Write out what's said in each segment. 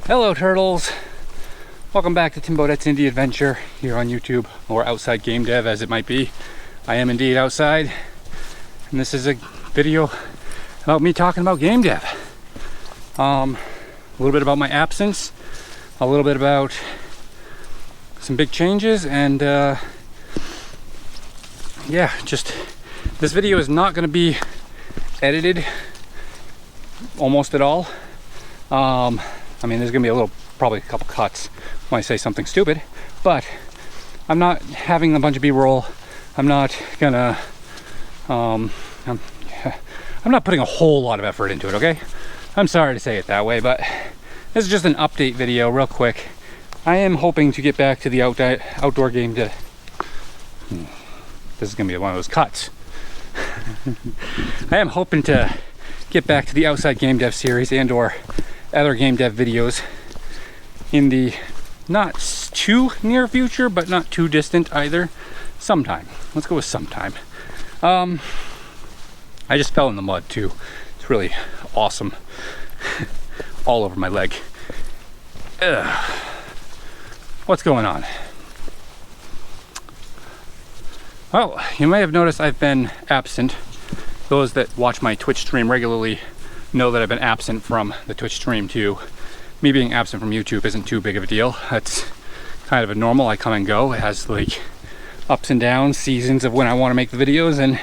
Hello turtles! Welcome back to Tim Bodette's Indie Adventure here on YouTube, or outside GameDev as it might be. I am indeed outside, and this is a video about me talking about GameDev. A little bit about my absence, a little bit about some big changes, and yeah, just this video is not going to be edited almost at all. I mean, there's gonna be probably a couple cuts when I say something stupid, but I'm not having a bunch of B-roll. I'm not gonna, I'm not putting a whole lot of effort into it, okay? I'm sorry to say it that way, but this is just an update video real quick. I am hoping to get back to the outdoor game to, this is gonna be one of those cuts. I am hoping to get back to the outside game dev series and or other game dev videos in the not too near future, but not too distant either. Sometime. Let's go with sometime. I just fell in the mud too. It's really awesome. All over my leg. Ugh. What's going on? Well, you may have noticed I've been absent. Those that watch my Twitch stream regularly know that I've been absent from the Twitch stream too. Me being absent from YouTube isn't too big of a deal. That's kind of a normal. I come and go. It has like ups and downs, seasons of when I want to make the videos and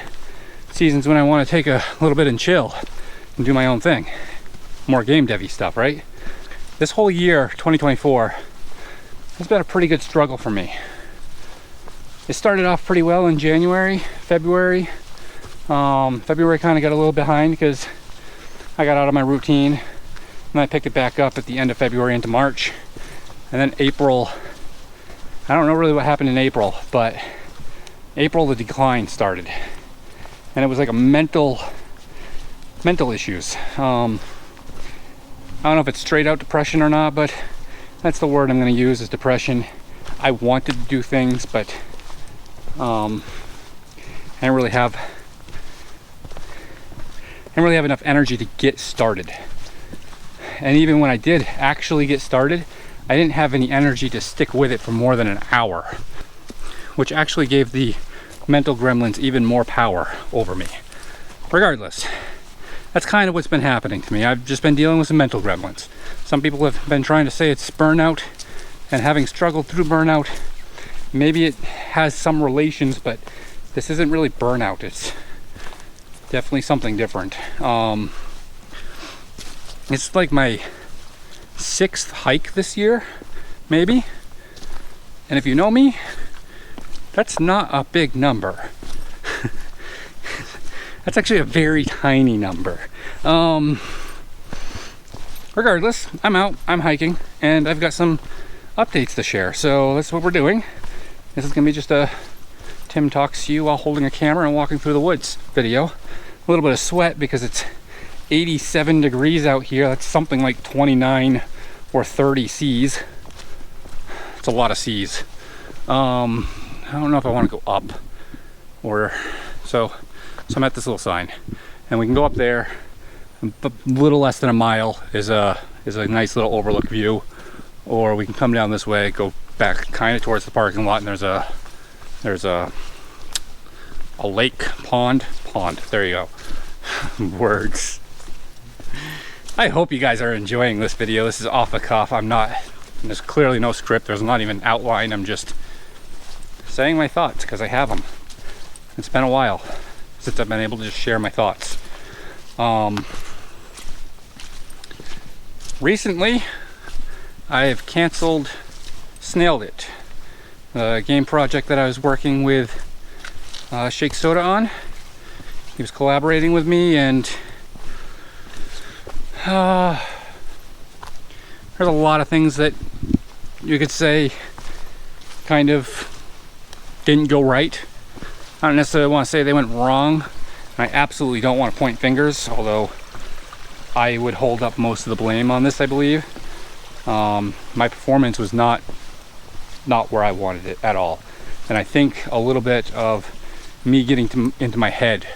seasons when I want to take a little bit and chill and do my own thing. More game devy stuff, right? This whole year, 2024, has been a pretty good struggle for me. It started off pretty well in January, February. February kind of got a little behind because I got out of my routine, and I picked it back up at the end of February into March. And then April, I don't know really what happened in April, but April the decline started. And it was like a mental issues. I don't know if it's straight out depression or not, but that's the word I'm going to use, is depression. I wanted to do things, but I didn't really have enough energy to get started. And even when I did actually get started, I didn't have any energy to stick with it for more than an hour, which actually gave the mental gremlins even more power over me. Regardless, that's kind of what's been happening to me. I've just been dealing with some mental gremlins. Some people have been trying to say it's burnout, and having struggled through burnout, maybe it has some relations, but this isn't really burnout. It's definitely something different. It's like my 6th hike this year, maybe. And if you know me, that's not a big number. That's actually a very tiny number. Regardless, I'm out, I'm hiking, and I've got some updates to share. So that's what we're doing. This is gonna be just a Tim talks to you while holding a camera and walking through the woods video. A little bit of sweat because it's 87 degrees out here. That's something like 29 or 30 C's. It's a lot of C's. I don't know if I want to go up or so I'm at this little sign, and we can go up there. A little less than a mile is a nice little overlook view, or we can come down this way, go back kind of towards the parking lot, and there's a lake, pond. There you go. Words. I hope you guys are enjoying this video. This is off the cuff. There's clearly no script. There's not even outline. I'm just saying my thoughts because I have them. It's been a while since I've been able to just share my thoughts. Recently, I've canceled Snailed It, the game project that I was working with Shake Soda on. He was collaborating with me, and there's a lot of things that you could say kind of didn't go right. I don't necessarily want to say they went wrong. I absolutely don't want to point fingers, although I would hold up most of the blame on this, I believe. My performance was not where I wanted it at all. And I think a little bit of me getting into my head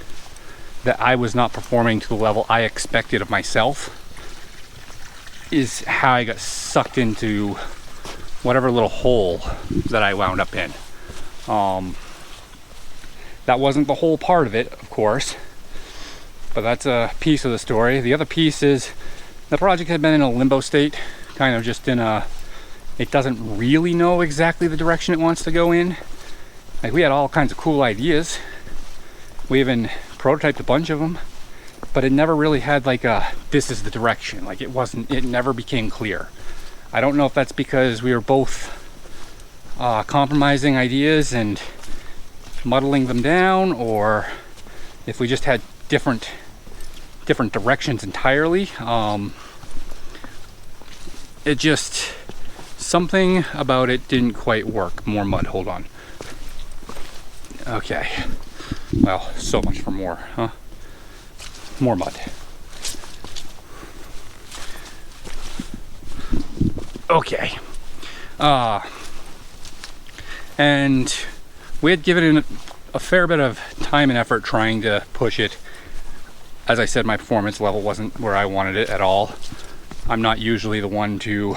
that I was not performing to the level I expected of myself is how I got sucked into whatever little hole that I wound up in. That wasn't the whole part of it, of course, but that's a piece of the story. The other piece is the project had been in a limbo state, kind of just in a, it doesn't really know exactly the direction it wants to go in. Like, we had all kinds of cool ideas. We even prototyped a bunch of them, but it never really had like a, this is the direction. Like, it never became clear. I don't know if that's because we were both compromising ideas and muddling them down, or if we just had different directions entirely. It just, something about it didn't quite work. More mud, hold on. Okay, well, so much for more, huh? More mud. Okay, and we had given it a fair bit of time and effort trying to push it. As I said, my performance level wasn't where I wanted it at all. I'm not usually the one to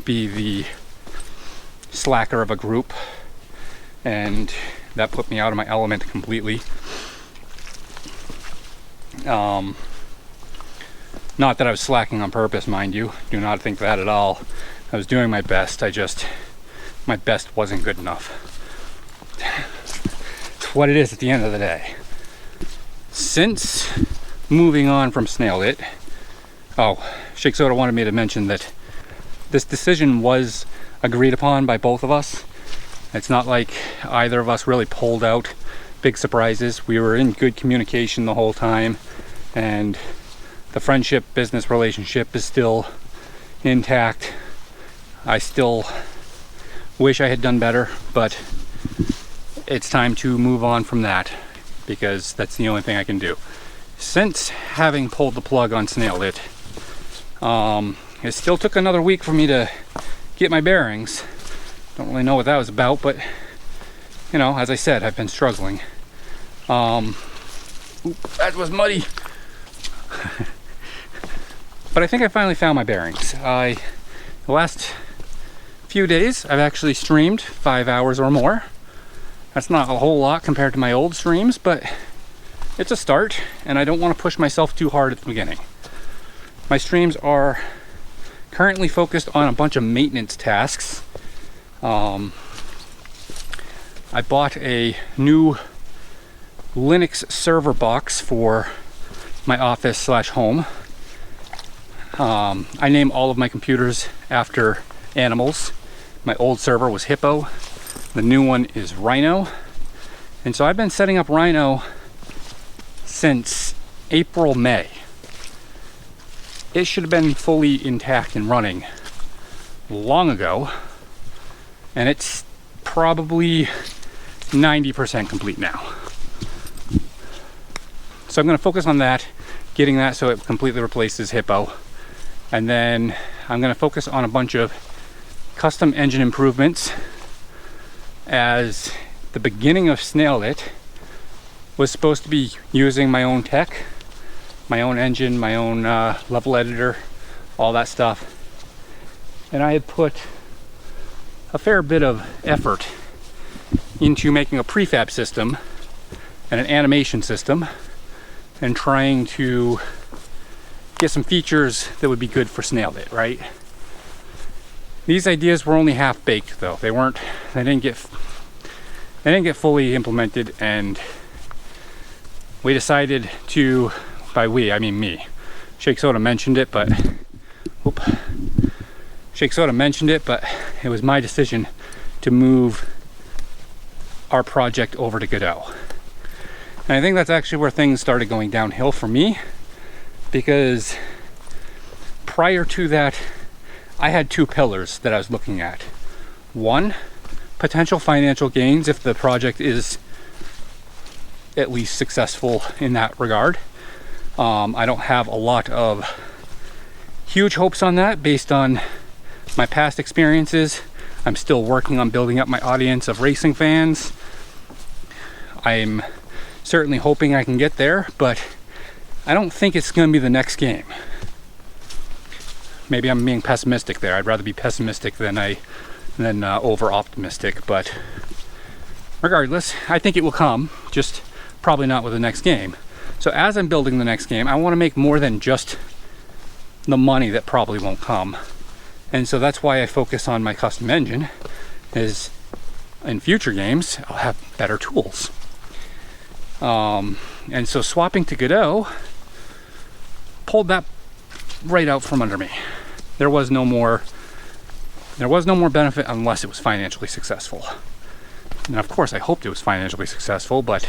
be the slacker of a group, and that put me out of my element completely. Not that I was slacking on purpose, mind you. Do not think that at all. I was doing my best. My best wasn't good enough. It's what it is at the end of the day. Since moving on from Snailed It, Shake Soda wanted me to mention that this decision was agreed upon by both of us. It's not like either of us really pulled out big surprises. We were in good communication the whole time, and the friendship business relationship is still intact. I still wish I had done better, but it's time to move on from that, because that's the only thing I can do. Since having pulled the plug on Snailed It, it still took another week for me to get my bearings. Don't really know what that was about, but you know, as I said, I've been struggling. Oop, that was muddy. But I think I finally found my bearings. The last few days I've actually streamed 5 hours or more. That's not a whole lot compared to my old streams, but it's a start, and I don't want to push myself too hard at the beginning. My streams are currently focused on a bunch of maintenance tasks. I bought a new Linux server box for my office / home. I name all of my computers after animals. My old server was Hippo. The new one is Rhino. And so I've been setting up Rhino since April, May. It should have been fully intact and running long ago, and it's probably 90% complete now. So I'm going to focus on that, getting that so it completely replaces Hippo. And then I'm going to focus on a bunch of custom engine improvements, as the beginning of Snailed It was supposed to be using my own tech, my own engine, my own level editor, all that stuff. And I had put a fair bit of effort into making a prefab system and an animation system, and trying to get some features that would be good for Snailed It, right? These ideas were only half baked though. They didn't get fully implemented, and we decided to, by we, I mean me. Shake Soda mentioned it, but it was my decision to move our project over to Godot. And I think that's actually where things started going downhill for me, because prior to that, I had two pillars that I was looking at. One, potential financial gains if the project is at least successful in that regard. I don't have a lot of huge hopes on that based on my past experiences. I'm still working on building up my audience of racing fans. I'm certainly hoping I can get there, but I don't think it's going to be the next game. maybe I'm being pessimistic there. I'd rather be pessimistic than over optimistic, but regardless, I think it will come, just probably not with the next game. So as I'm building the next game, I want to make more than just the money that probably won't come. And so that's why I focus on my custom engine, is in future games, I'll have better tools. And so swapping to Godot pulled that right out from under me. There was no more benefit unless it was financially successful. And of course I hoped it was financially successful, but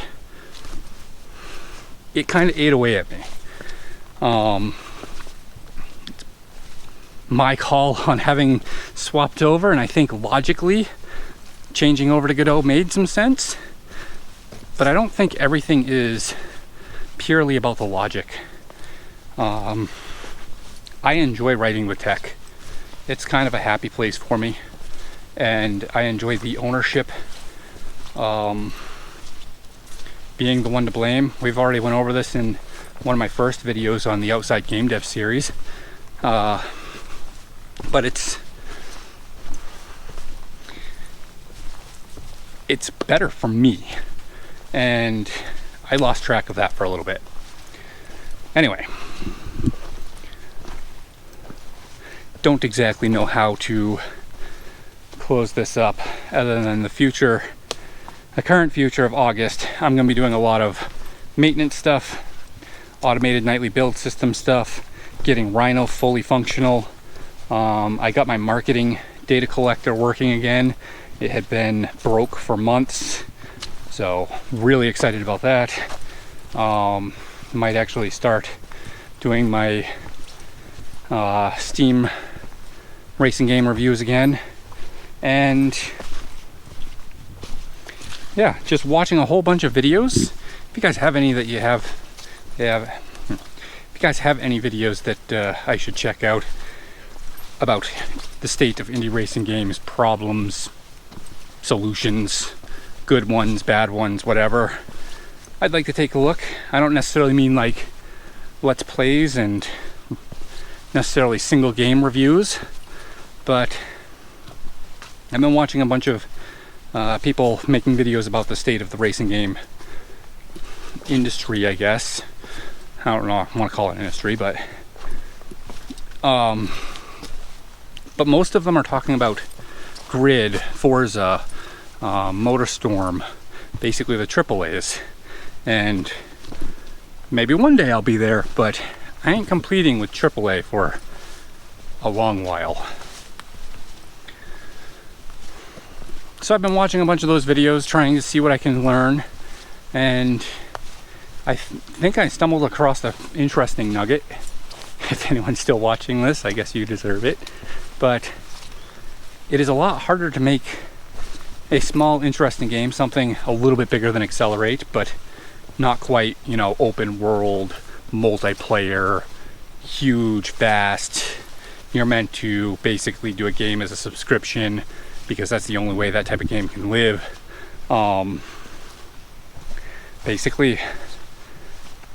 it kind of ate away at me. It's my call on having swapped over, and I think logically changing over to Godot made some sense, but I don't think everything is purely about the logic. I enjoy writing with tech. It's kind of a happy place for me, and I enjoy the ownership, being the one to blame. We've already went over this in one of my first videos on the Outside GameDev series, but it's better for me, and I lost track of that for a little bit. Anyway, don't exactly know how to close this up other than the current future of August. I'm going to be doing a lot of maintenance stuff, automated nightly build system stuff, getting Rhino fully functional. I got my marketing data collector working again. It had been broke for months, so really excited about that. Might actually start doing my Steam racing game reviews again, and yeah, just watching a whole bunch of videos. If you guys have any that if you guys have any videos that I should check out about the state of indie racing games, problems, solutions, good ones, bad ones, whatever, I'd like to take a look. I don't necessarily mean like let's plays and necessarily single game reviews, but I've been watching a bunch of people making videos about the state of the racing game industry, I guess. I don't know, I want to call it industry, but most of them are talking about Grid, Forza, MotorStorm, basically the AAAs. And maybe one day I'll be there, but I ain't competing with AAA for a long while. So I've been watching a bunch of those videos, trying to see what I can learn, and I think I stumbled across an interesting nugget. If anyone's still watching this, I guess you deserve it. But it is a lot harder to make a small, interesting game, something a little bit bigger than Accelerate, but not quite, open world, multiplayer, huge, fast. You're meant to basically do a game as a subscription, because that's the only way that type of game can live. Basically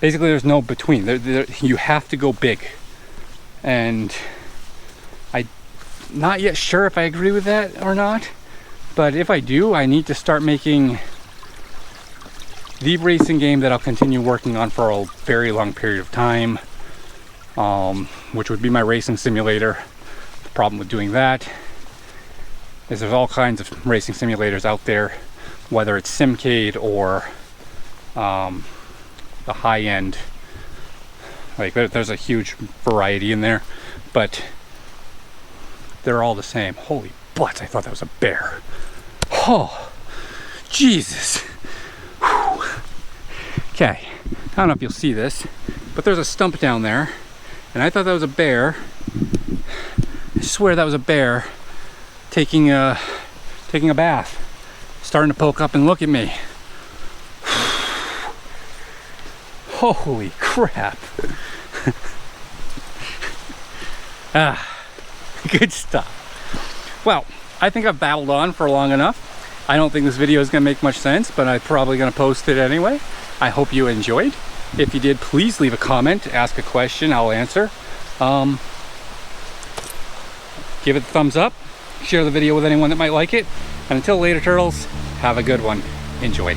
there's no between. You have to go big, and I'm not yet sure if I agree with that or not, but if I do, I need to start making the racing game that I'll continue working on for a very long period of time, which would be my racing simulator. The problem with doing that is there's all kinds of racing simulators out there, whether it's Simcade or the high-end. Like there's a huge variety in there, but they're all the same. Holy butts, I thought that was a bear. Oh, Jesus. Whew. Okay, I don't know if you'll see this, but there's a stump down there, and I thought that was a bear. I swear that was a bear taking a bath, starting to poke up and look at me. Holy crap. Good stuff. Well, I think I've babbled on for long enough. I don't think this video is going to make much sense, but I'm probably going to post it anyway. I hope you enjoyed. If you did, please leave a comment, ask a question, I'll answer. give it a thumbs up, share the video with anyone that might like it, and until later, turtles, have a good one. Enjoy.